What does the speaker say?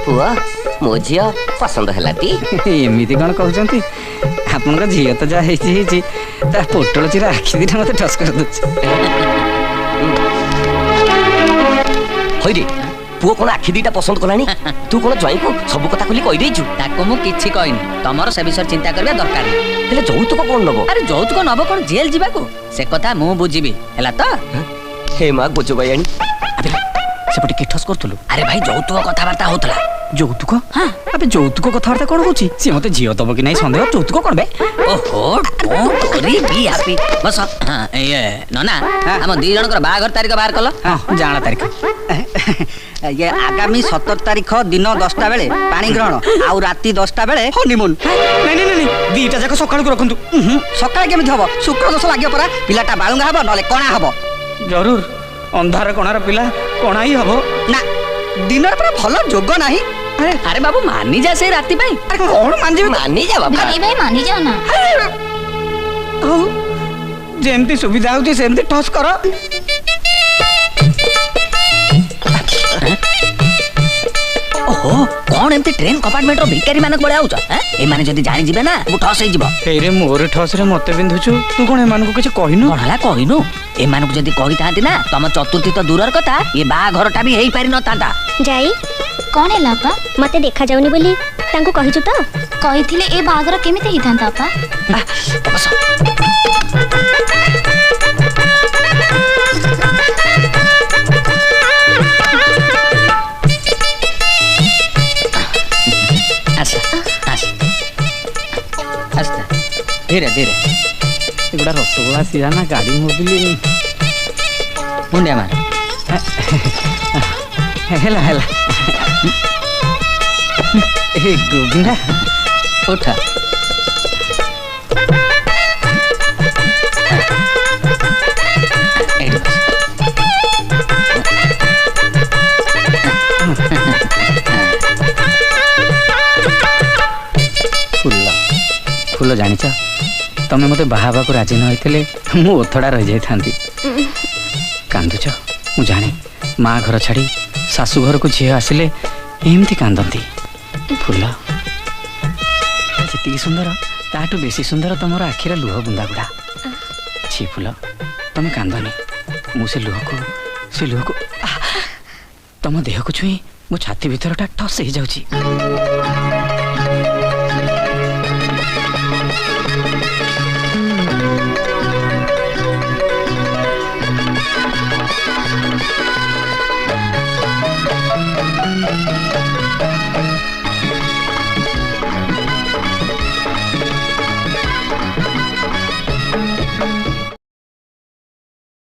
पुआ मो झी पसंद है एमती कौन कहते आपन झील तो जहाँ पोटल चिरा आखि दीटा मत ठस कर रे पुओ कौन आखि दीटा पसंद कलानी तू कौन जई को सब कथा खुली कहि देछु ताको मु किछि कहनी तमर से विषय चिंता करबा दरकार नहीं हेले जौतुक कौन नबो अरे जौतुक नबो कौन जेल जीवा को से कथा मु बुझिबी हैला तो हे मां बुझो भाई सेपटे कि ठस करथुलु अरे भाई जौतुक कथाबार्ता होतला যৌতুক হ্যাঁ আবে যৌতুক কথাবার্তা কোন হচ্ছে সে মতে ঝিও দব কি নাই সন্দেহ যৌতুক করবে ओहो कौन करी बी हैप्पी बस हां ये नना हम दी जनकर बाघर तारीख बाहर कल हां जाना तारीख ये आगामी 17 तारीख दिन 10टा बेले पानी ग्रहण आउ राती 10टा बेले हनीमून नहीं नहीं नहीं दीटा जाक सकाळ को रखंतु सकाळ केमित हबो शुक्र दोष लागियो परा पिलाटा बाळुंगा हबो नले कोणा हबो जरूर अंधार कोणार पिला कोणा ही हबो ना दिनर पर भलो जोग नाही अरे बाबू मानी जा से राती भाई अरे कौन मान जे मानी जा बाबा भाई भाई मानी जाओ ना जेमती सुविधा होती सेमती ठस करो ओहो कौन एमती ट्रेन कंपार्टमेंट रो भिखारी मानक बळे आउछ हैं ए माने जदी जानि जिवे ना मु ठस हे जिवो हे रे मोर ठस रे मते बिंधुछु तू कोन ए मान को कुछ कहिनु कोन हला कहिनु ए मान को जदी कहि तांती ना तम चतुर्थी तो दूरर कथा ये बा घरटा भी हेई पारि न तांता जाई कौन है लापा मते देखा जाउनी बोली तांको कहिछु तो कहिथिले ए बागर केमिते हि थांता आपा बस धीरे धीरे एगुड़ा रसगोला सीधा ना गाड़ी मोबिल मुंडिया मार हेला हेला ए गोबिंदा उठा फूल फूल जानी तमें मत बाहाबा को राजी न होते मु ओथड़ा रही जाती कांदुच मु जाने माँ घर छाड़ी शाशु घर को झी आसिले एमती कांदती फूल जी सुंदर ताठू बेसी सुंदर तुम आखिर लुह बुंदा गुड़ा छी फूल तुम कांदनी मु से लुह को तुम देह को छुई मो छाती भीतर ठस हो जाऊँ